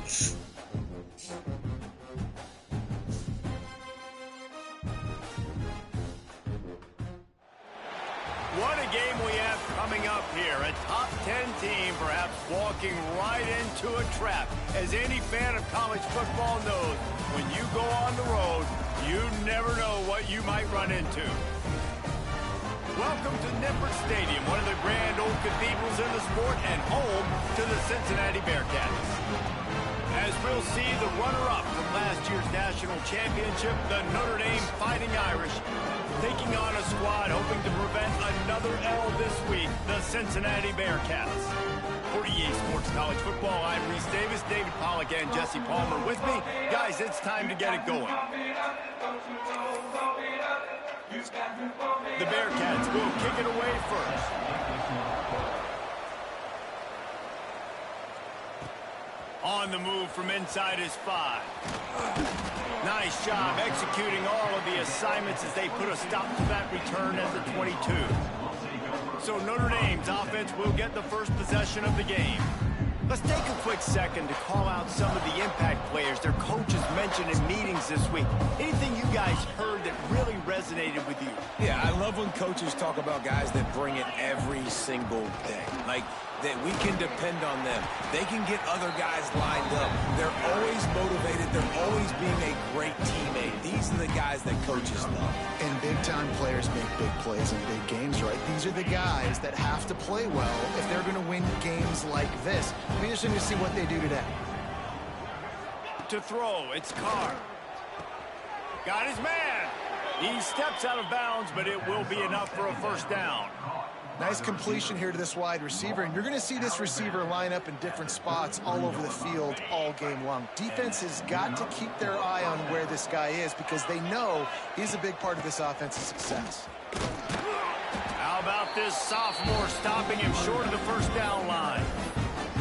What a game we have coming up here. A top 10 team perhaps walking right into a trap. As any fan of college football knows, when you go on the road, you never know what you might run into. Welcome to Notre Stadium, one of the grand old cathedrals in the sport and home to the Cincinnati Bearcats. As we'll see, the runner-up from last year's national championship, the Notre Dame Fighting Irish, taking on a squad hoping to prevent another L this week, the Cincinnati Bearcats. For EA Sports College Football, I'm Reese Davis, David Pollack, and Jesse Palmer with me. Guys, it's time to get it going. The Bearcats will kick it away first. On the move from inside his 5. Nice job executing all of the assignments as they put a stop to that return at the 22. So Notre Dame's offense will get the first possession of the game. Let's take a quick second to call out some of the impact players their coaches mentioned in meetings this week. Anything you guys heard that really resonated with you? Yeah, I love when coaches talk about guys that bring it every single day. Like, that we can depend on them. They can get other guys lined up. They're always motivated. They're always being a great teammate. These are the guys that coaches love. And big-time players make big plays in big games, right? These are the guys that have to play well if they're going to win games like this. It'll be interesting to see what they do today. To throw, it's Carr. Got his man. He steps out of bounds, but it will be enough for a first down. Nice completion here to this wide receiver, and you're going to see this receiver line up in different spots all over the field all game long. Defense has got to keep their eye on where this guy is because they know he's a big part of this offense's success. How about this sophomore stopping him short of the first down line?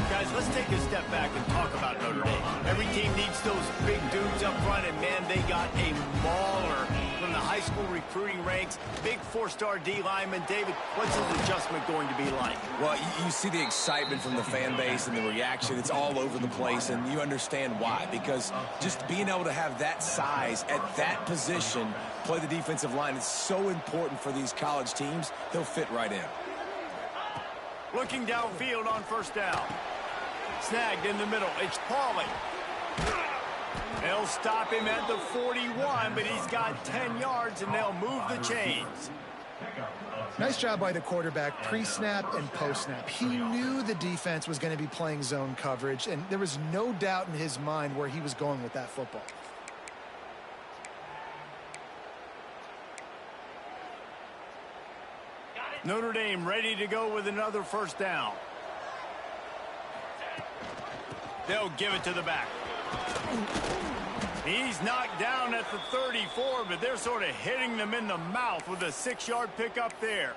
Guys, let's take a step back and talk about Notre Dame. Every team needs those big dudes up front, and man, they got a mauler from the high school recruiting ranks. Big 4-star D lineman. David, what's his adjustment going to be like? Well, you see the excitement from the fan base and the reaction. It's all over the place, and you understand why. Because just being able to have that size at that position, play the defensive line, is so important for these college teams. He'll fit right in. Looking downfield on first down. Snagged in the middle. It's Pauly. They'll stop him at the 41, but he's got 10 yards, and they'll move the chains. Nice job by the quarterback, pre-snap and post-snap. He knew the defense was going to be playing zone coverage, and there was no doubt in his mind where he was going with that football. Notre Dame ready to go with another first down. They'll give it to the back. He's knocked down at the 34, but they're sort of hitting them in the mouth with a 6-yard pickup there.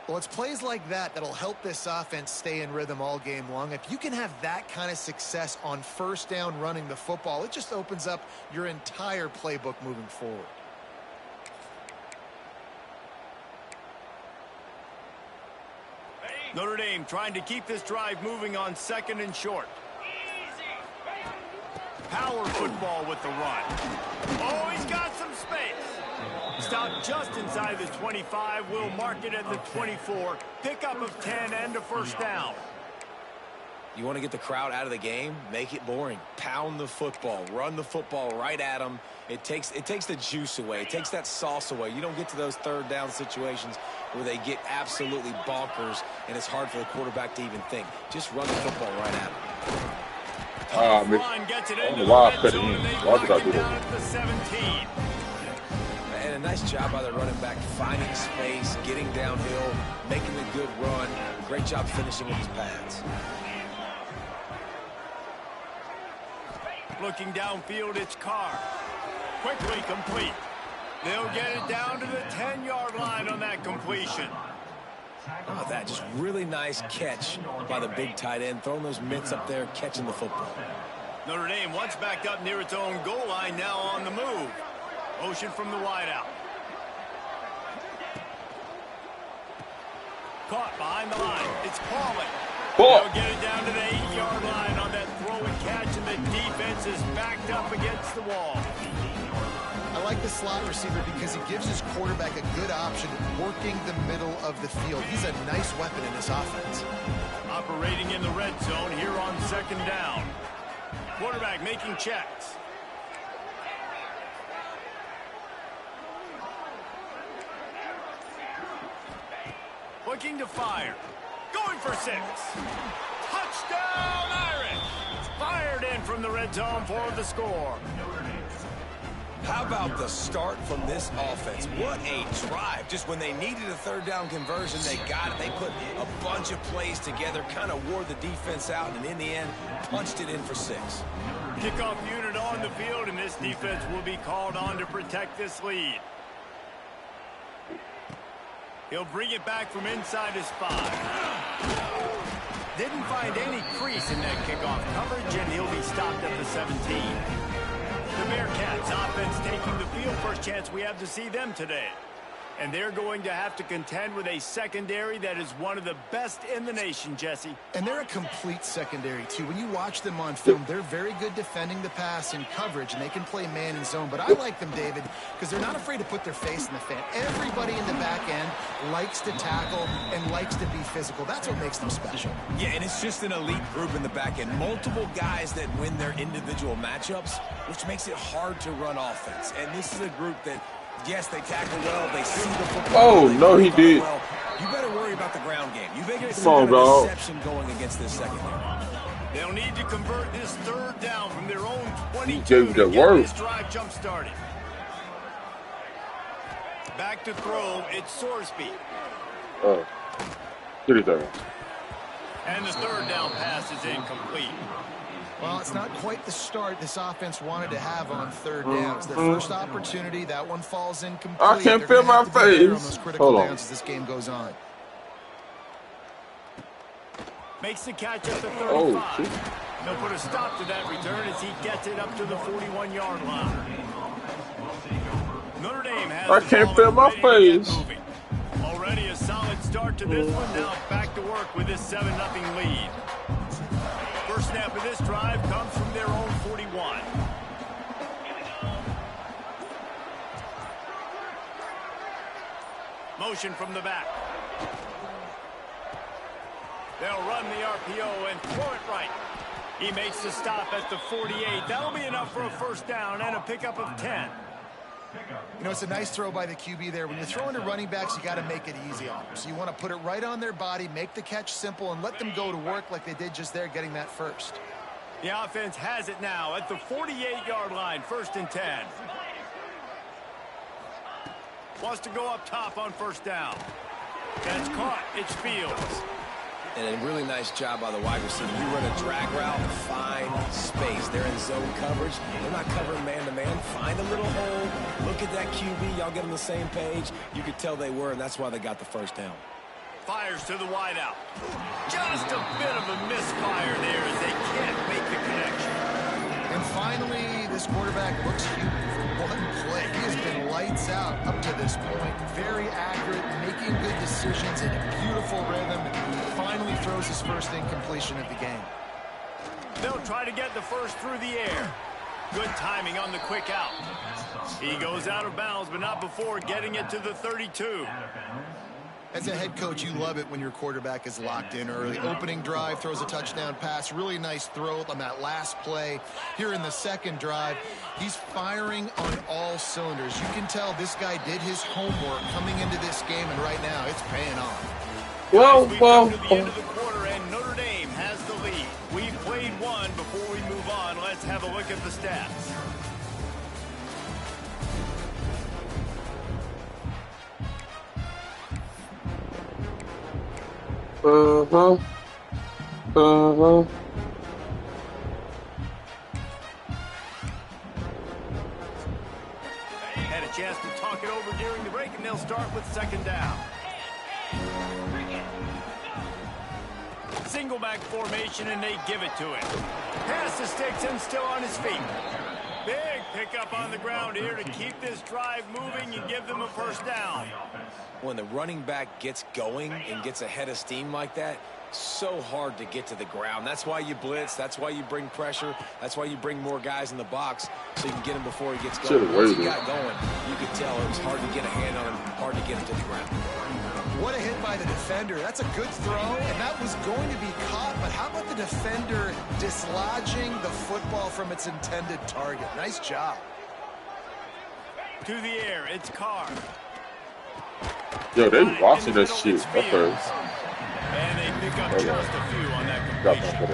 Well, it's plays like that that'll help this offense stay in rhythm all game long. If you can have that kind of success on first down running the football, it just opens up your entire playbook moving forward. Notre Dame trying to keep this drive moving on 2nd and short. Power football with the run. Oh, he's got some space. Stopped just inside the 25. We'll mark it at the 24. Pickup of 10 and a first down. You want to get the crowd out of the game? Make it boring. Pound the football. Run the football right at them. It takes the juice away. It takes that sauce away. You don't get to those third down situations where they get absolutely bonkers, and it's hard for the quarterback to even think. Just run the football right at them. Run gets it into the red zone, and they knock him down at the 17. And a nice job by the running back, finding space, getting downhill, making a good run. Great job finishing with his pads. Looking downfield, it's Carr. Quickly complete. They'll get it down to the 10-yard line on that completion. Oh, that just really nice catch by the big tight end, throwing those mitts up there, catching the football. Notre Dame once backed up near its own goal line, now on the move. Motion from the wideout. Caught behind the line. It's Pauly. They'll get it down to the 8-yard line on that throw and catch defense is backed up against the wall. I like the slot receiver because he gives his quarterback a good option working the middle of the field. He's a nice weapon in this offense. Operating in the red zone here on second down. Quarterback making checks. Looking to fire. Going for 6. Touchdown Irish! Fired in from the red zone for the score. How about the start from this offense? What a drive. Just when they needed a third down conversion, they got it. They put a bunch of plays together, kind of wore the defense out, and in the end, punched it in for 6. Kickoff unit on the field, and this defense will be called on to protect this lead. He'll bring it back from inside his 5. Didn't find any crease in that kickoff coverage, and he'll be stopped at the 17. The Bearcats offense taking the field. First chance we have to see them today. And they're going to have to contend with a secondary that is one of the best in the nation, Jesse. And they're a complete secondary, too. When you watch them on film, they're very good defending the pass in coverage, and they can play man and zone. But I like them, David, because they're not afraid to put their face in the fan. Everybody in the back end likes to tackle and likes to be physical. That's what makes them special. Yeah, and it's just an elite group in the back end. Multiple guys that win their individual matchups, which makes it hard to run offense. And this is a group that, yes, they tackle well. They see the football. Oh, no, he did. Well. You better worry about the ground game. You better see a reception going against this secondary. They'll need to convert this third down from their own 22 He gave you to that get word. this drive jump started. Back to throw. It's Sorsby. Get it there. And the third down pass is incomplete. Well, it's not quite the start this offense wanted to have on third downs. Their first opportunity, that one falls incomplete. I can't They're feel gonna my have to be better on face. those critical Hold on. downs as this game goes on. Makes the catch at the 35. Oh, shit. They'll put a stop to that return as he gets it up to the 41-yard line. Notre Dame has I the can't ball feel and my ready to get face. moving. Already a solid start to this one. Now back to work with this 7-0 lead. First snap of this drive comes from their own 41. Motion from the back. They'll run the RPO and throw it right. He makes the stop at the 48. That'll be enough for a first down and a pickup of 10. You know, it's a nice throw by the QB there. When you're throwing to running backs, you got to make it easy on them. So you want to put it right on their body, make the catch simple, and let them go to work like they did just there, getting that first. The offense has it now at the 48-yard line, 1st and 10. Wants to go up top on first down. That's caught. It's Fields. And a really nice job by the wide receiver. You run a drag route, find space. They're in zone coverage. They're not covering man-to-man. Find a little hole. Look at that QB. Y'all get on the same page. You could tell they were, and that's why they got the first down. Fires to the wideout. Just a bit of a misfire there as they can't make the connection. And finally, this quarterback looks human for one play. He has been lights out up to this point. Very accurate, making good decisions in a beautiful rhythm. And finally throws his first incompletion of the game. They'll try to get the first through the air. Good timing on the quick out. He goes out of bounds, but not before getting it to the 32. As a head coach, you love it when your quarterback is locked in early. Opening drive, throws a touchdown pass. Really nice throw on that last play. Here in the second drive, he's firing on all cylinders. You can tell this guy did his homework coming into this game, and right now it's paying off. Well, We've come to the end of the quarter, and Notre Dame has the lead. We've played one. Before we move on, let's have a look at the stats. Had a chance to talk it over during the break, and they'll start with second down. Single back formation, and they give it to him. Pass the sticks and still on his feet. Big pickup on the ground here to keep this drive moving and give them a first down. When the running back gets going and gets ahead of steam like that, so hard to get to the ground. That's why you blitz. That's why you bring pressure. That's why you bring more guys in the box so you can get him before he gets going. Once he got going, you could tell it was hard to get a hand on him, hard to get him to the ground. What a hit by the defender. That's a good throw, and that was going to be caught, but how about the defender dislodging the football from its intended target? Nice job. To the air, it's Carr. Yo, they watching this shit. Okay. And they pick up just a few on that completion.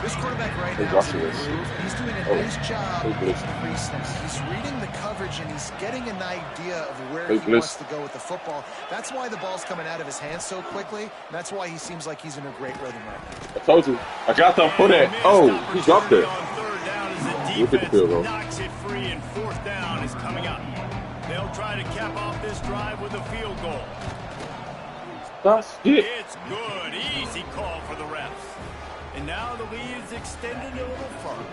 This quarterback right now is in the groove. He's doing a nice job increasing. He's reading the coverage, and he's getting an idea of where he wants to go with the football. That's why the ball's coming out of his hands so quickly, and that's why he seems like he's in a great rhythm right now. I told you. I got them for that. Oh, he dropped it. Look at the field goal. Knocks it free, and fourth down is coming up. They'll try to cap off this drive with a field goal. That's it. It's good. Easy call for the refs. And now the lead is extended a little further.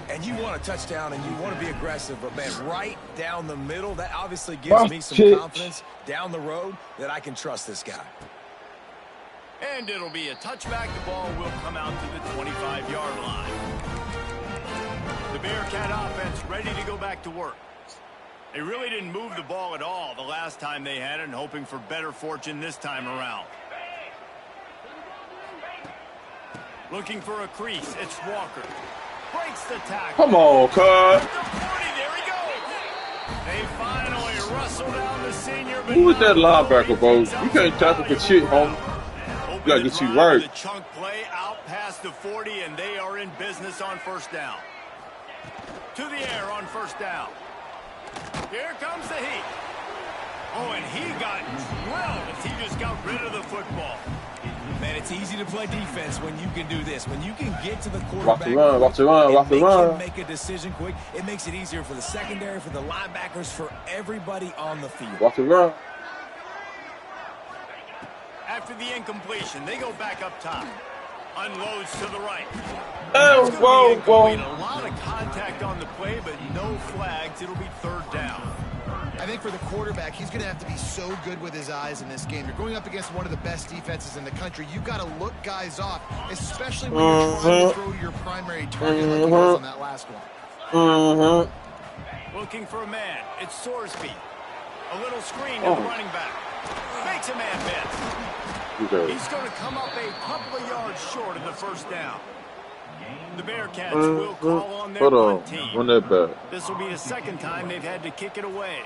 And you want a touchdown and you want to be aggressive, but man, right down the middle, that obviously gives me some confidence down the road that I can trust this guy. And it'll be a touchback. The ball will come out to the 25-yard line. The Bearcat offense ready to go back to work. They really didn't move the ball at all the last time they had it, and hoping for better fortune this time around. Looking for a crease. It's Walker. Breaks the tackle. Come on, cuz. There he goes. They finally rustle down the senior. Who is that linebacker, bro? You can't tackle for shit, homie. You gotta get you right. The chunk play out past the 40, and they are in business on first down. To the air on first down. Here comes the heat. Oh, and he got drilled as he just got rid of the football. Man, it's easy to play defense when you can do this. When you can get to the quarterback, watch the run, watch the run. Make a decision quick. It makes it easier for the secondary, for the linebackers, for everybody on the field. Watch the run. After the incompletion, they go back up top. Unloads to the right. Oh, whoa. A lot of contact on the play, but no flags. It'll be third down. I think for the quarterback, he's going to have to be so good with his eyes in this game. You're going up against one of the best defenses in the country. You've got to look guys off, especially when you're trying to throw to your primary target like he was on that last one. Looking for a man. It's Sorsby. A little screen to the running back. Makes a man miss. He's going to come up a couple of yards short of the first down. The Bearcats will call on their punt team. Run that back. This will be the second time they've had to kick it away.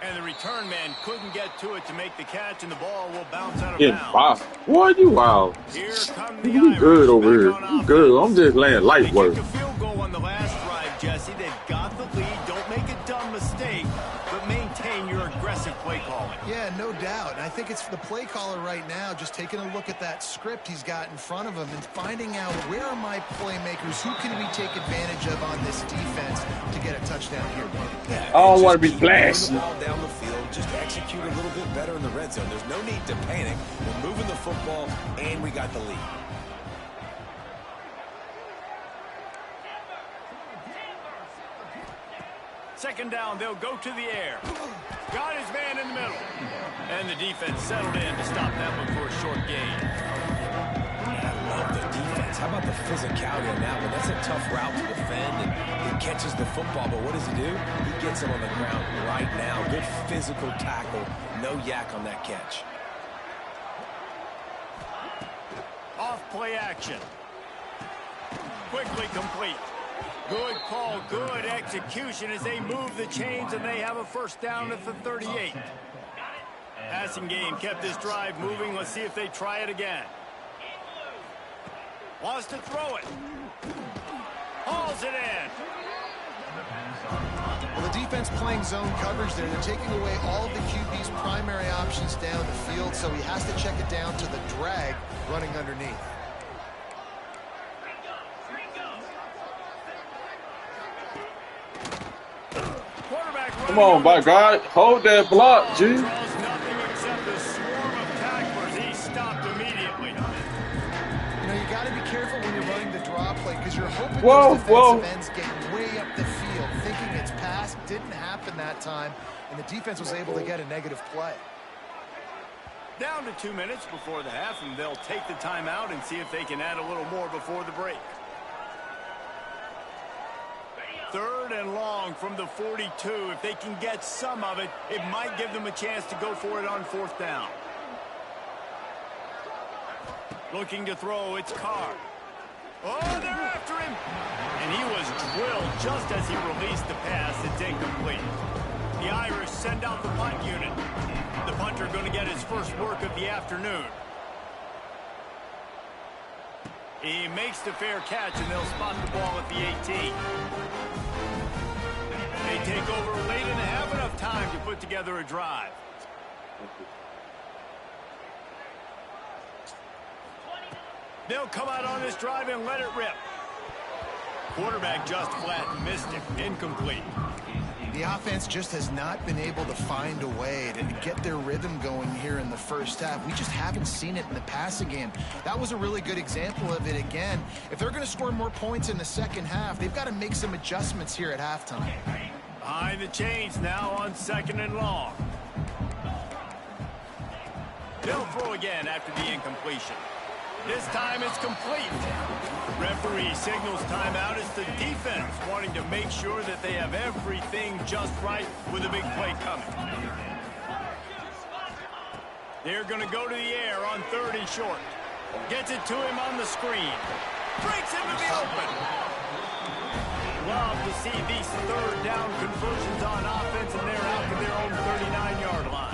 And the return man couldn't get to it to make the catch, and the ball will bounce out of bounds. Wow. Boy, you wild. Here come the You good over here. You good. I'm just laying light they work. kicked a field goal on the last drive, Jesse. They've got the lead. Don't make a dumb mistake, but maintain your aggressive play calling. Yeah, no doubt. And I think it's the play caller right now just taking a look at that script he's got in front of him and finding out where are my playmakers, who can we take advantage of on this defense to get a touchdown here. I don't want to be flashy. Down the field, just execute a little bit better in the red zone. There's no need to panic. We're moving the football, and we got the lead. Second down, they'll go to the air. Got his man in the middle. And the defense settled in to stop that one for a short gain. I love the defense. How about the physicality on that one? That's a tough route to defend, and he catches the football, but what does he do? He gets him on the ground right now. Good physical tackle. No yak on that catch. Off play action. Quickly complete. Good call, good execution as they move the chains, and they have a first down at the 38. Passing game kept this drive moving. Let's see if they try it again. Wants to throw it. Hauls it in. Well, the defense playing zone coverage there. They're taking away all of the QB's primary options down the field, so he has to check it down to the drag running underneath. Come on, by God. Hold that block, G. Nothing except a swarm of tacklers. He stopped immediately. got to be careful when you're running the draw play because you're hoping Whoa, those defensive ends get way up the field, thinking it's pass. Didn't happen that time, and the defense was able to get a negative play. Down to 2 minutes before the half, and they'll take the timeout and see if they can add a little more before the break. 3rd and long from the 42. If they can get some of it, it might give them a chance to go for it on 4th down. Looking to throw, it's Carr. Oh, they're after him! And he was drilled just as he released the pass. It's incomplete. The Irish send out the punt unit. The punter going to get his first work of the afternoon. He makes the fair catch, and they'll spot the ball at the 18. They take over late and have enough time to put together a drive. They'll come out on this drive and let it rip. Quarterback just flat missed it. Incomplete. The offense just has not been able to find a way to get their rhythm going here in the first half. We just haven't seen it in the passing game. That was a really good example of it again. If they're going to score more points in the second half, they've got to make some adjustments here at halftime. Behind the chains now on 2nd and long. They'll throw again after the incompletion. This time it's complete. Referee signals timeout. It's the defense wanting to make sure that they have everything just right with a big play coming. They're going to go to the air on 3rd and short. Gets it to him on the screen. Breaks him to the open. Love to see these 3rd down conversions on offense, and they're out to their own 39-yard line.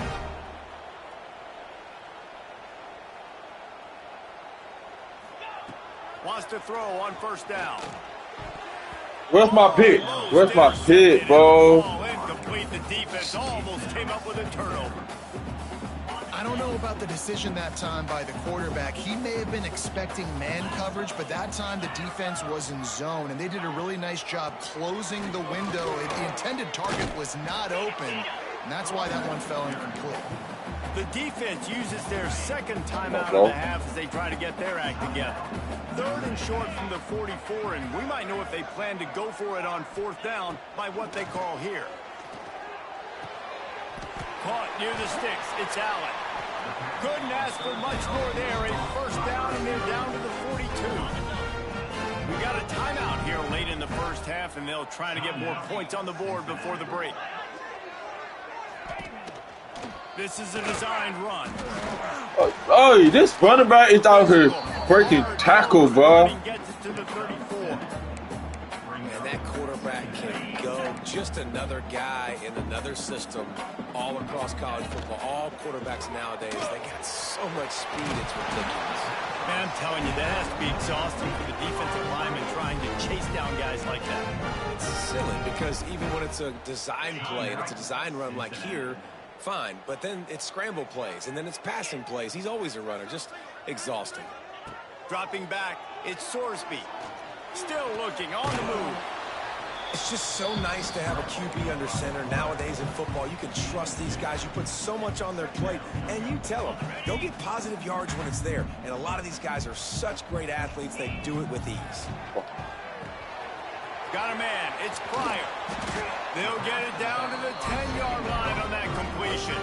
Wants to throw on 1st down. Where's my pick? Where's my pick, bro? Incomplete. The defense almost came up with a turnover. I don't know about the decision that time by the quarterback. He may have been expecting man coverage, but that time the defense was in zone, and they did a really nice job closing the window. The intended target was not open, and that's why that one fell incomplete. The defense uses their 2nd timeout of the half as they try to get their act together. 3rd and short from the 44, and we might know if they plan to go for it on 4th down by what they call here. Caught near the sticks. It's Allen. Couldn't ask for much more there. A 1st down, and they're down to the 42. We got a timeout here late in the first half, and they'll try to get more points on the board before the break. This is a designed run. Oh, this running back is out here breaking tackle, bro. Gets it to the 34. And that quarterback can go. Just another guy in another system all across college football. All quarterbacks nowadays, they got so much speed, it's ridiculous. Man, I'm telling you, that has to be exhausting for the defensive lineman trying to chase down guys like that. It's silly because even when it's a design play and it's a design run like here, fine, but then it's scramble plays, and then it's passing plays. He's always a runner, just exhausting. Dropping back, it's Sorsby. Still looking, on the move. It's just so nice to have a QB under center. Nowadays in football, you can trust these guys. You put so much on their plate, and you tell them, they'll get positive yards when it's there. And a lot of these guys are such great athletes, they do it with ease. Got a man, it's Pryor. They'll get it down to the 10-yard line on that completion.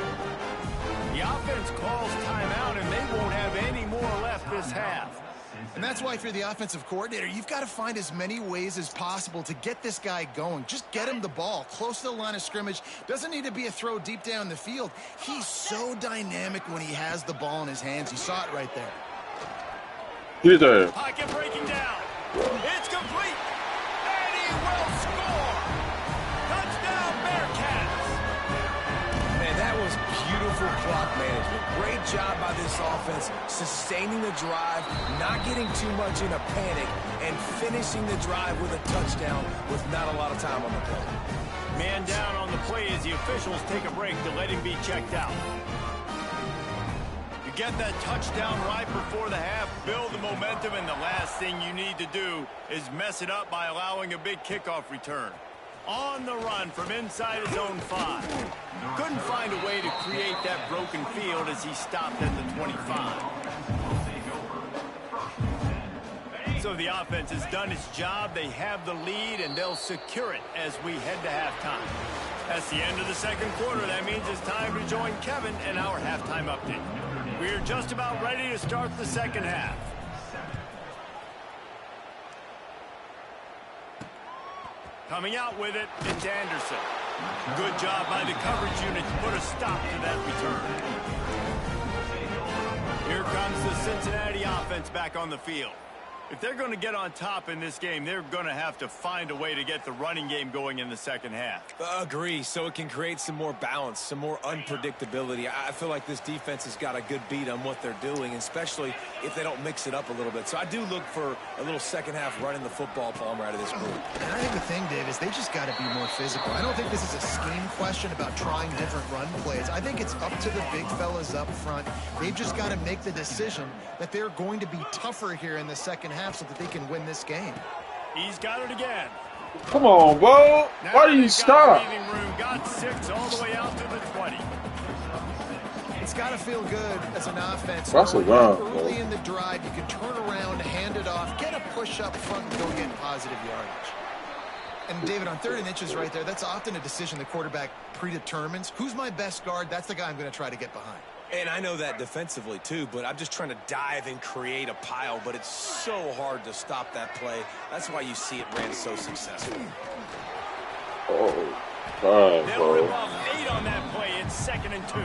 The offense calls timeout, and they won't have any more left this half. And that's why if you're the offensive coordinator, you've got to find as many ways as possible to get this guy going. Just get him the ball close to the line of scrimmage. Doesn't need to be a throw deep down the field. He's so dynamic when he has the ball in his hands. You saw it right there. He's a Pocket breaking down. It's complete. And he will score. Touchdown, Bearcats. Man, that was beautiful clock management. Great job by this offense, sustaining the drive, not getting too much in a panic, and finishing the drive with a touchdown with not a lot of time on the play. Man down on the play as the officials take a break to let him be checked out. You get that touchdown right before the half, build the momentum, and the last thing you need to do is mess it up by allowing a big kickoff return. On the run from inside his own 5. Couldn't find a way to create that broken field as he stopped at the 25. So the offense has done its job. They have the lead, and they'll secure it as we head to halftime. That's the end of the second quarter. That means it's time to join Kevin in our halftime update. We're just about ready to start the second half. Coming out with it, it's Anderson. Good job by the coverage unit to put a stop to that return. Here comes the Cincinnati offense back on the field. If they're going to get on top in this game, they're going to have to find a way to get the running game going in the second half. Agree, so it can create some more balance, some more unpredictability. I feel like this defense has got a good beat on what they're doing, especially if they don't mix it up a little bit. So I do look for a little second half running the football, Palmer, out of this group. And I think the thing, Dave, is they just got to be more physical. I don't think this is a scheme question about trying different run plays. I think it's up to the big fellas up front. They've just got to make the decision that they're going to be tougher here in the second half so that they can win this game. He's got it again. Come on, bro. Why do you stop? Got 6 all the way out to the 20. It's got to feel good as an offense. That's a run, early in the drive, you can turn around, hand it off, get a push up front, and go get positive yardage. And, David, on 3rd and inches right there, that's often a decision the quarterback predetermines. Who's my best guard? That's the guy I'm going to try to get behind. And I know that defensively, too, but I'm just trying to dive and create a pile, but it's so hard to stop that play. That's why you see it ran so successful. Oh, God, They'll bro. rip off 8 on that play. It's 2nd and 2.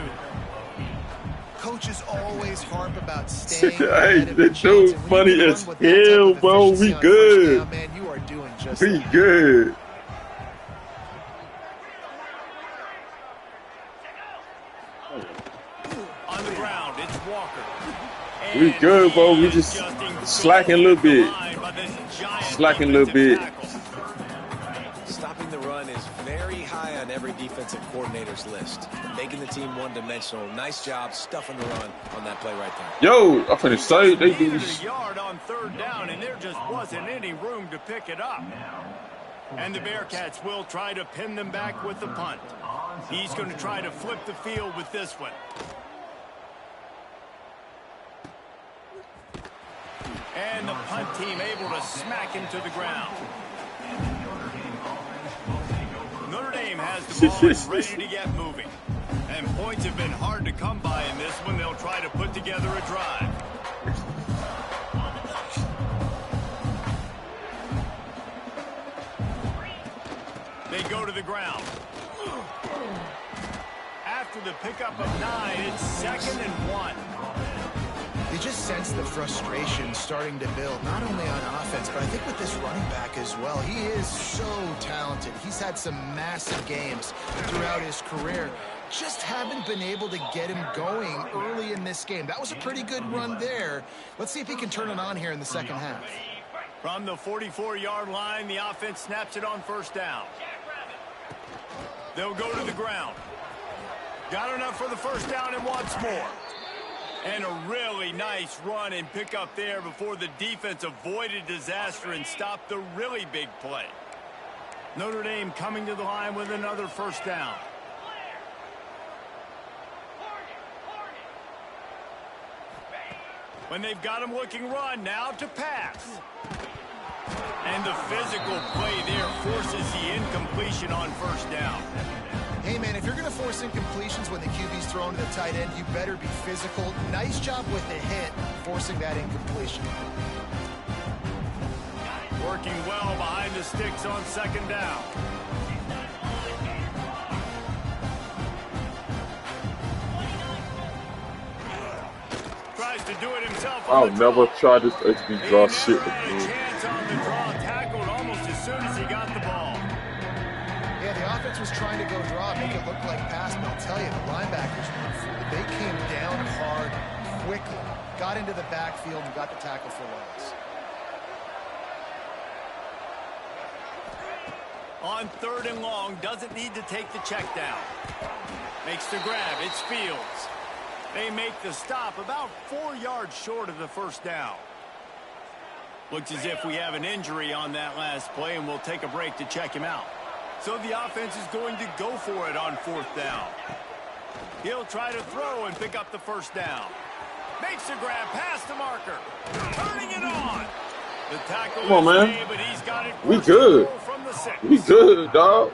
Coaches always harp about staying Hey, the dude funny as hell, bro. We good. Down, man, you are doing just We that. good. On the ground, it's Walker. We good, bro. We just slacking a little bit. Slacking a little bit. Stopping the run is very high on every defensive coordinator's list. Making the team one-dimensional. Nice job stuffing the run on that play right there. Yo, I'm finna say they do Needed this. a yard on 3rd down, and there just wasn't any room to pick it up. And the Bearcats will try to pin them back with the punt. He's going to try to flip the field with this one. And the punt team able to smack him to the ground. Notre Dame has the ball and ready to get moving. And points have been hard to come by in this one. They'll try to put together a drive. They go to the ground. After the pickup of 9, it's 2nd and 1. You just sense the frustration starting to build, not only on offense, but I think with this running back as well. He is so talented. He's had some massive games throughout his career. Just haven't been able to get him going early in this game. That was a pretty good run there. Let's see if he can turn it on here in the second half. From the 44-yard line, the offense snaps it on 1st down. They'll go to the ground. Got enough for the 1st down and wants more. And a really nice run and pick up there before the defense avoided disaster and stopped the really big play. Notre Dame coming to the line with another 1st down. When they've got him looking run, now to pass. And the physical play there forces the incompletion on 1st down. Hey, man, if you're going to force incompletions when the QB's thrown to the tight end, you better be physical. Nice job with the hit, forcing that incompletion. Working well behind the sticks on 2nd down. Tries to do it himself. I'll never try this HB draw shit again. Chance on the draw, tackled almost as soon as he got the ball. Yeah, the offense was trying to go draw, make it look like pass, but I'll tell you, the linebackers, they came down hard quickly, got into the backfield, and got the tackle for loss. On 3rd and long, doesn't need to take the check down. Makes the grab, it's Fields. They make the stop about 4 yards short of the 1st down. Looks as if we have an injury on that last play, and we'll take a break to check him out. So the offense is going to go for it on 4th down. He'll try to throw and pick up the 1st down. Makes the grab past the marker. Turning it on. The tackle Come on, man. made, but he's got it We good. from the 6. We good, dog.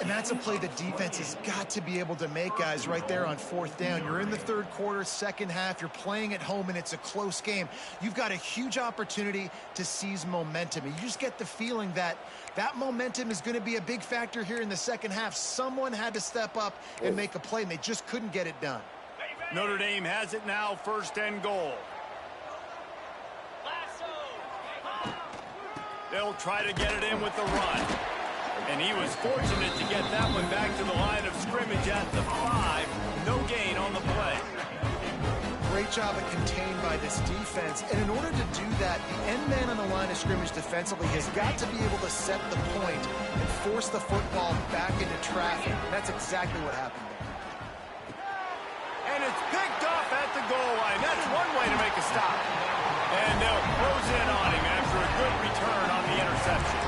And that's a play the defense has got to be able to make, guys, right there on 4th down. You're in the 3rd quarter, 2nd half. You're playing at home, and it's a close game. You've got a huge opportunity to seize momentum. And you just get the feeling that that momentum is going to be a big factor here in the 2nd half. Someone had to step up and make a play, and they just couldn't get it done. Notre Dame has it now, 1st and goal. They'll try to get it in with the run. And he was fortunate to get that one back to the line of scrimmage at the 5. No gain on the play. Great job of contained by this defense. And in order to do that, the end man on the line of scrimmage defensively has got to be able to set the point and force the football back into traffic. That's exactly what happened there. And it's picked off at the goal line. That's one way to make a stop. And they'll close in on him after a good return on the interception.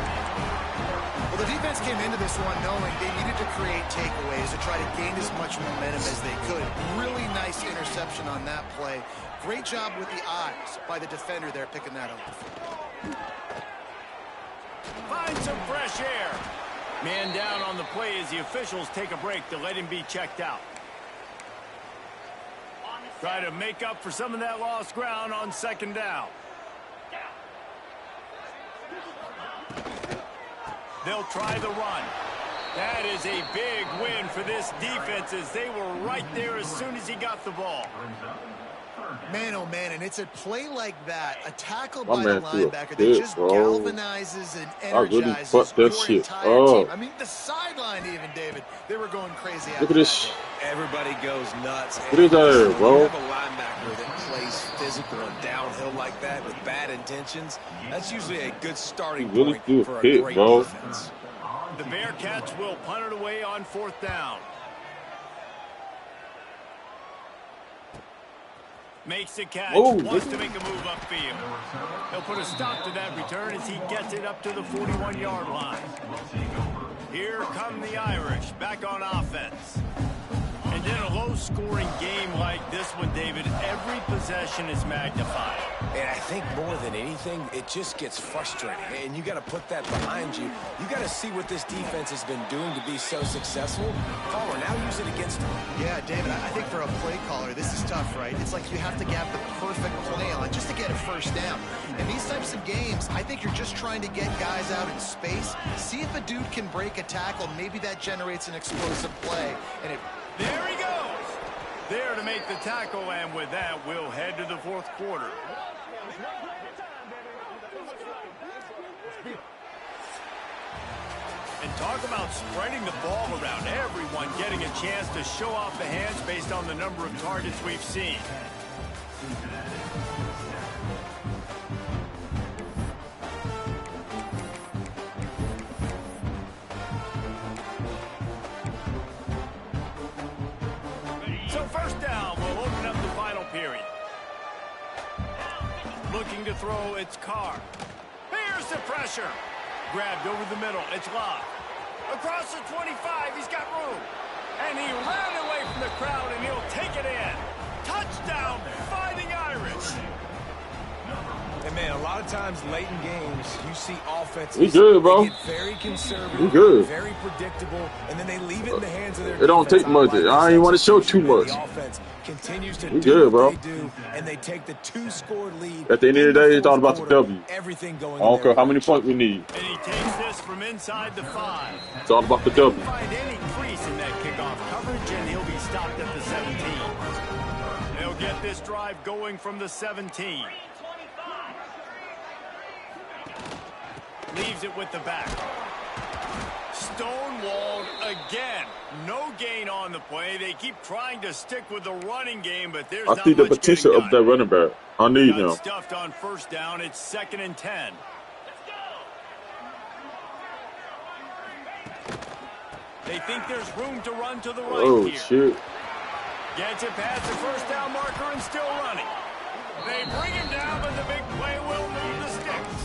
Well, the defense came into this one knowing they needed to create takeaways to try to gain as much momentum as they could. Really nice interception on that play. Great job with the eyes by the defender there picking that up. Find some fresh air. Man down on the play as the officials take a break to let him be checked out. Try to make up for some of that lost ground on 2nd down. They'll try the run. That is a big win for this defense as they were right there as soon as he got the ball. Man, oh man, and it's a play like that, a tackle by the linebacker that just galvanizes and energizes your entire team. I mean, the sideline even, David, they were going crazy after Look at this. Everybody goes nuts. Look at that, bro. You have a linebacker that plays physical and downhill like that with bad intentions. That's usually a good starting point for a great defense. The Bearcats will punt it away on 4th down. Makes the catch, wants to make a move upfield. He'll put a stop to that return as he gets it up to the 41-yard line. Here come the Irish back on offense. And in a low-scoring game like this one, David, every possession is magnified. And I think more than anything, it just gets frustrating. And you got to put that behind you. You got to see what this defense has been doing to be so successful. Caller, now use it against them. Yeah, David, I think for a play caller, this is tough, right? It's like you have to have the perfect play on just to get a 1st down. In these types of games, I think you're just trying to get guys out in space, see if a dude can break a tackle. Maybe that generates an explosive play. And there he goes. There to make the tackle, and with that, we'll head to the 4th quarter. And talk about spreading the ball around. Everyone getting a chance to show off the hands based on the number of targets we've seen. So 1st down will open up the final period. Looking to throw, it's Carr. Here's the pressure. Grabbed over the middle, it's Locke. Across the 25, he's got room. And he ran away from the crowd, and he'll take it in. Touchdown, Fighting Irish. And man, a lot of times late in games, you see offenses We good, bro. get very conservative, We good. very predictable, and then they leave it in the hands of their It don't take much. I ain't want to show too much. The offense continues to We do good, bro. what they do, and they take the 2-score lead. At the end of the day, it's all about the W. Everything going I don't care how many points we need. And he takes this from inside the 5. It's all about the W. Find any crease in that kickoff coverage, and he'll be stopped at the 17. They'll get this drive going from the 17. Leaves it with the back. Stonewalled again. No gain on the play. They keep trying to stick with the running game, but there's not much getting done. I see the potential of that running back. I need him. Stuffed on 1st down. It's 2nd and 10. They think there's room to run to the right Oh, here. shit. Gets it past the 1st down marker and still running. They bring him down, but the big play will move the sticks.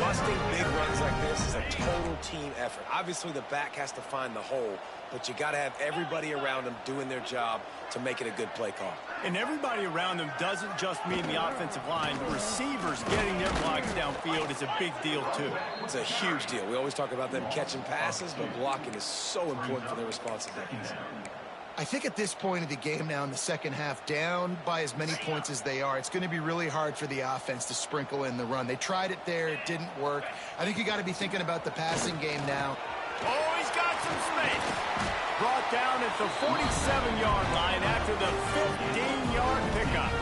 busting big runs like this is a total team effort. Obviously, the back has to find the hole, but you got to have everybody around them doing their job to make it a good play call. And everybody around them doesn't just mean the offensive line. The receivers getting their blocks downfield is a big deal, too. It's a huge deal. We always talk about them catching passes, but blocking is so important for their responsibilities. I think at this point of the game now in the second half, down by as many points as they are, it's going to be really hard for the offense to sprinkle in the run. They tried it there. It didn't work. I think you got to be thinking about the passing game now. Oh, he's got some space. Brought down at the 47-yard line after the 15-yard pickup.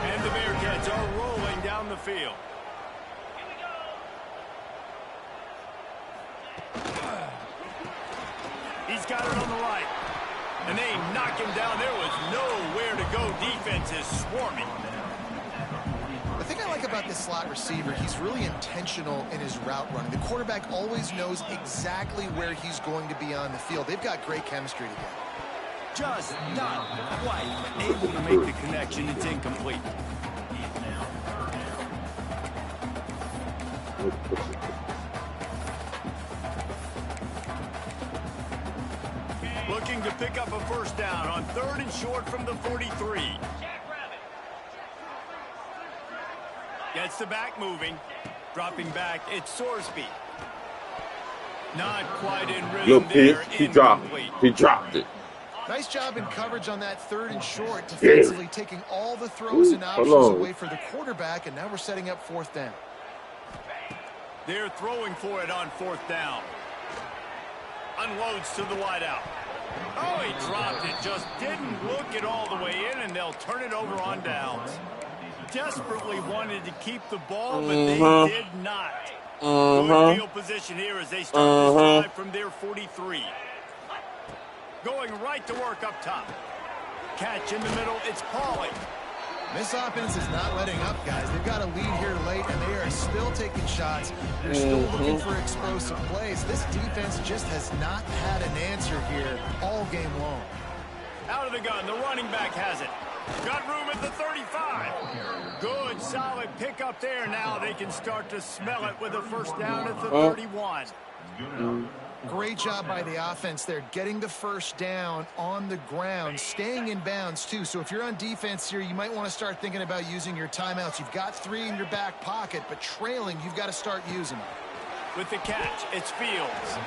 And the Bearcats are rolling down the field. He's got it on the right. And they knock him down. There was nowhere to go. Defense is swarming. The thing I like about this slot receiver, he's really intentional in his route running. The quarterback always knows exactly where he's going to be on the field. They've got great chemistry together. Just not quite able to make the connection. It's incomplete. Looking to pick up a first down on 3rd and short from the 43. Gets the back moving. Dropping back, it's Sorsby. Not quite in rhythm there. He dropped it. Nice job in coverage on that 3rd and short, defensively taking all the throws and options away for the quarterback, and now we're setting up 4th down. They're throwing for it on 4th down. Unloads to the wideout. Oh, he dropped it. Just didn't look it all the way in, and they'll turn it over on downs. Desperately wanted to keep the ball, but they did not. Good field position here as they start this drive from their 43. Going right to work up top. Catch in the middle. It's Pauly. This offense is not letting up, guys. They've got a lead here late, and they are still taking shots. They're still looking for explosive plays. This defense just has not had an answer here all game long. Out of the gun. The running back has it. Got room at the 35. Good, solid pickup there. Now they can start to smell it with a first down at the 31. Great job by the offense there, getting the first down on the ground, staying in bounds, too. So if you're on defense here, you might want to start thinking about using your timeouts. You've got 3 in your back pocket, but trailing, you've got to start using them. With the catch, it's Fields.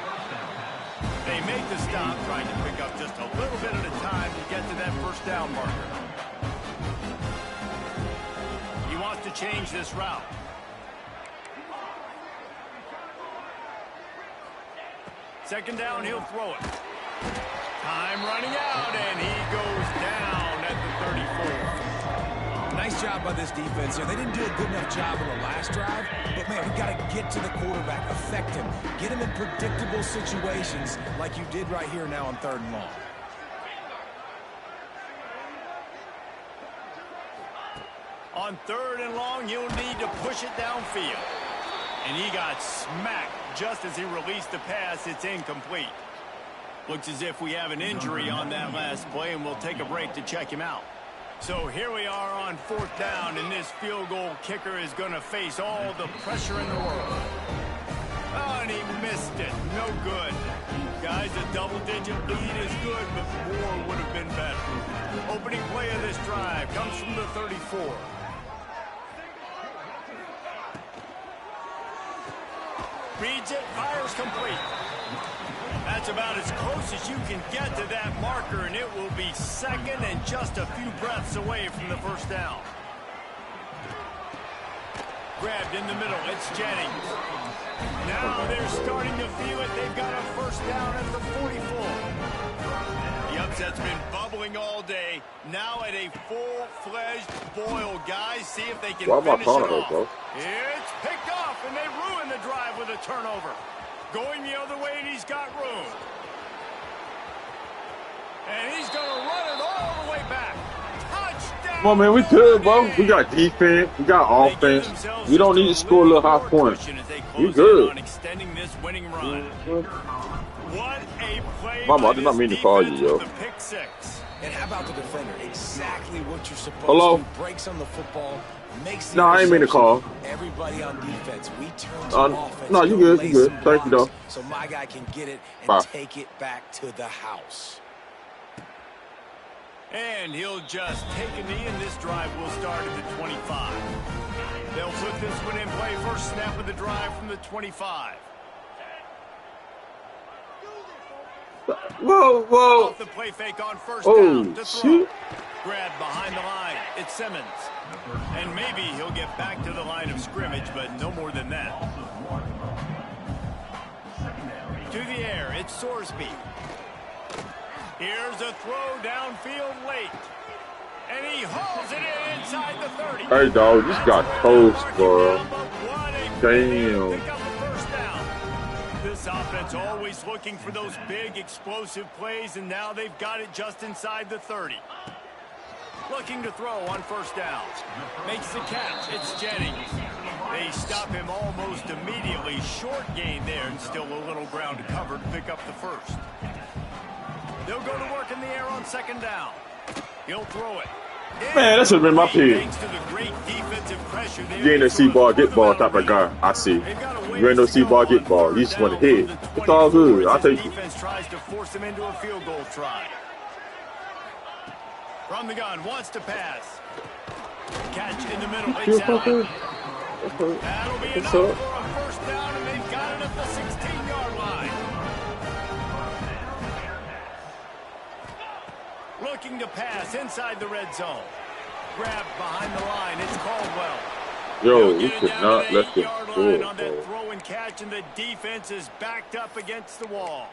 They make the stop, trying to pick up just a little bit at a time to get to that first down marker. He wants to change this route. Second down, he'll throw it. Time running out, and he goes down at the 34. Nice job by this defense here. They didn't do a good enough job on the last drive, but, man, we got to get to the quarterback, affect him, get him in predictable situations like you did right here now on 3rd and long. On 3rd and long, you'll need to push it downfield. And he got smacked just as he released the pass. It's incomplete. Looks as if we have an injury on that last play, and we'll take a break to check him out. So here we are on 4th down, and this field goal kicker is going to face all the pressure in the world. Oh, and he missed it. No good. Guys, a double-digit lead is good, but more would have been better. Opening play of this drive comes from the 34. Reads it, fires complete. That's about as close as you can get to that marker, and it will be 2nd and just a few breaths away from the first down. Grabbed in the middle, it's Jennings. Now they're starting to feel it. They've got a first down at the 44. The upset's been bubbling all day. Now at a full-fledged boil. Guys, see if they can finish it off. It's picked off, and they ruin the drive with a turnover. Going the other way, and he's got room. And he's going to run it all the way back. Touchdown! Come on, man, we good, bro. We got defense. We got offense. We don't need to score a little high points. We good. On extending this winning run. What a play. Mama, I did not mean to call you, yo. The pick 6. And how about the defender? Exactly what you're supposed Hello? to. Breaks on the football, makes the No, I ain't mean to call. Everybody on defense. We turn to offense. No, you good. You good. Thank you, though. So my guy can get it and Bye. take it back to the house. And he'll just take a knee, and this drive will start at the 25. They'll put this one in play. First snap of the drive from the 25. Whoa, whoa. Off the play fake on first down to throw. Shoot. Grab behind the line. It's Simmons. And maybe he'll get back to the line of scrimmage, but no more than that. To the air, it's Sorsby. Here's a throw downfield late. And he hauls it in inside the 30. Hey, dog, this got toast, bro. Damn. Pick up the first down. This offense always looking for those big, explosive plays, and now they've got it just inside the 30. Looking to throw on first down. Makes the catch. It's Jennings. They stop him almost immediately. Short gain there, and still a little ground to cover to pick up the first. They'll go to work in the air on second down. He'll throw it. Man, that should have been my pick. Thanks to the great defensive pressure there. You ain't no see-ball, get-ball type of guy. I see. You ain't no see-ball, get-ball. You just want to hit. It's all good. I'll take it. Defense tries to force him into a field goal try. From the gun, wants to pass. Catch in the middle. That'll be enough for a first down, and they've got it at the 16-yard line. Looking to pass inside the red zone. Grab behind the line. It's Caldwell. Yo, we could not let them score, on that throw and catch, and the defense is backed up against the wall.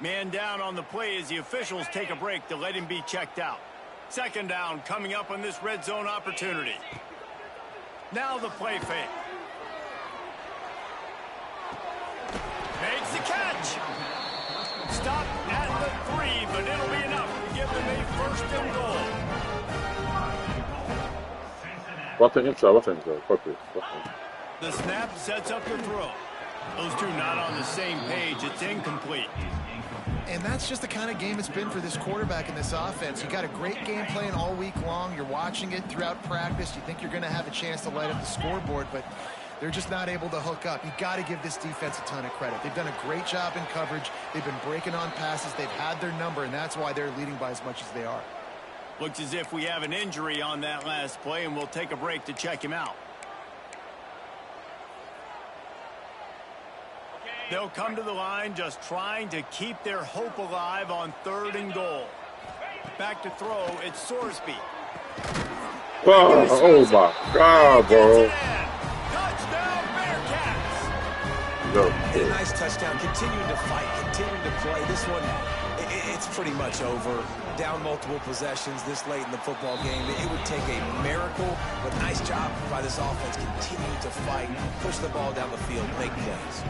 Man down on the play as the officials take a break to let him be checked out. Second down coming up on this red zone opportunity. Now the play fake. Makes the catch. Stop at the 3, but it'll be enough to give them a first and goal. The snap sets up the throw. Those two not on the same page. It's incomplete. And that's just the kind of game it's been for this quarterback in this offense. You got a great game plan all week long. You're watching it throughout practice. You think you're going to have a chance to light up the scoreboard, but they're just not able to hook up. You got to give this defense a ton of credit. They've done a great job in coverage. They've been breaking on passes. They've had their number, and that's why they're leading by as much as they are. Looks as if we have an injury on that last play, and we'll take a break to check him out. They'll come to the line just trying to keep their hope alive on third and goal. Back to throw, it's Sorsby. Oh my God, bro. Touchdown, Bearcats. A nice touchdown. Continuing to fight, continuing to play. This one, it's pretty much over. Down multiple possessions this late in the football game. It would take a miracle, but nice job by this offense. Continuing to fight, push the ball down the field, make plays.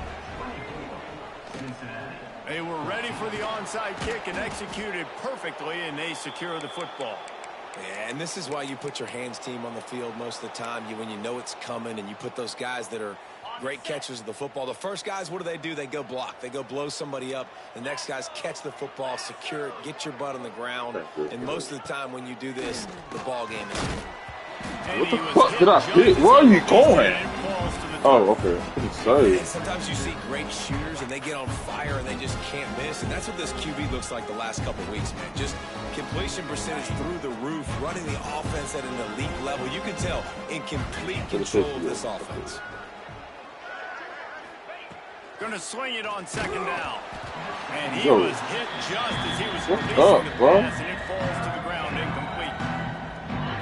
They were ready for the onside kick and executed perfectly, and they secure the football. Yeah, and this is why you put your hands team on the field most of the time. When you know it's coming, and you put those guys that are great catchers of the football. The first guys, what do? They go block. They go blow somebody up. The next guys catch the football, secure it, get your butt on the ground. And most of the time when you do this, the ball game is over. What the fuck did I hit? Where are you going? Oh, okay. And sometimes you see great shooters and they get on fire and they just can't miss. And that's what this QB looks like the last couple of weeks, man. Just completion percentage through the roof, running the offense at an elite level. You can tell in complete control of this offense. Going to swing it on second down. And he was hit just as he was releasing the pass, and it falls to the ground incomplete.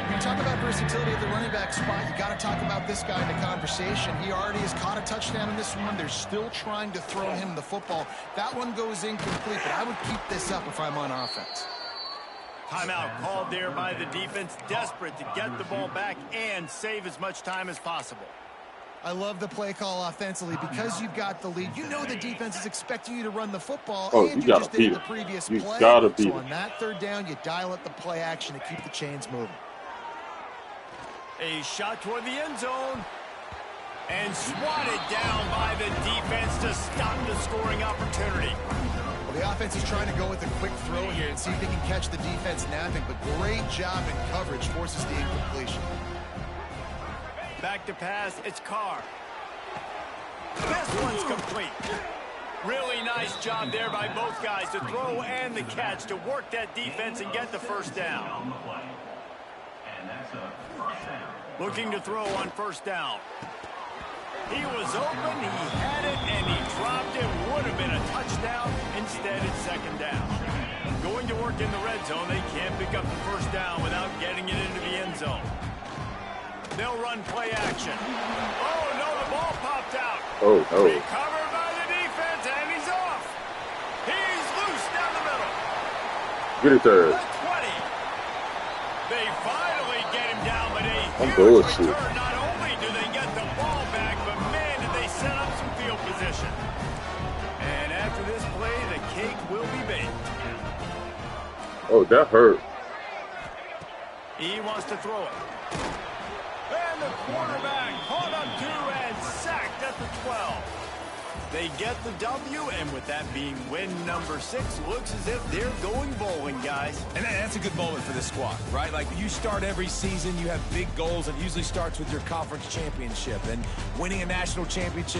When you talk about versatility at the running back spot, you got to talk about this guy in the conversation. He already has caught a touchdown in this one. They're still trying to throw him the football. That one goes incomplete, but I would keep this up if I'm on offense. Timeout called there by the defense, desperate to get the ball back and save as much time as possible. I love the play call offensively because you've got the lead. You know the defense is expecting you to run the football, and you just did the previous play. So on that third down, you dial up the play action to keep the chains moving. A shot toward the end zone. And swatted down by the defense to stop the scoring opportunity. Well, the offense is trying to go with a quick throw here and see if they can catch the defense napping, but great job in coverage forces the incompletion. Back to pass, it's Carr. This one's complete. Really nice job there by both guys, the throw and the catch, to work that defense and get the first down. Looking to throw on first down. He was open, he had it, and he dropped it. Would have been a touchdown. Instead, it's second down. Going to work in the red zone. They can't pick up the first down without getting it into the end zone. They'll run play action. Oh, no, the ball popped out. Oh. Recovered by the defense, and he's off. He's loose down the middle. Get it there. The 20. They finally get him down, but a I'm huge bullshit. return. Not only do they get the ball back, but man, did they set up some field position. And after this play, the cake will be baked. Oh, that hurt. He wants to throw it. And the quarterback caught up to and sacked at the 12. They get the W, and with that being win number 6, looks as if they're going bowling, guys. And that's a good moment for this squad, right? Like, you start every season, you have big goals. It usually starts with your conference championship, and winning a national championship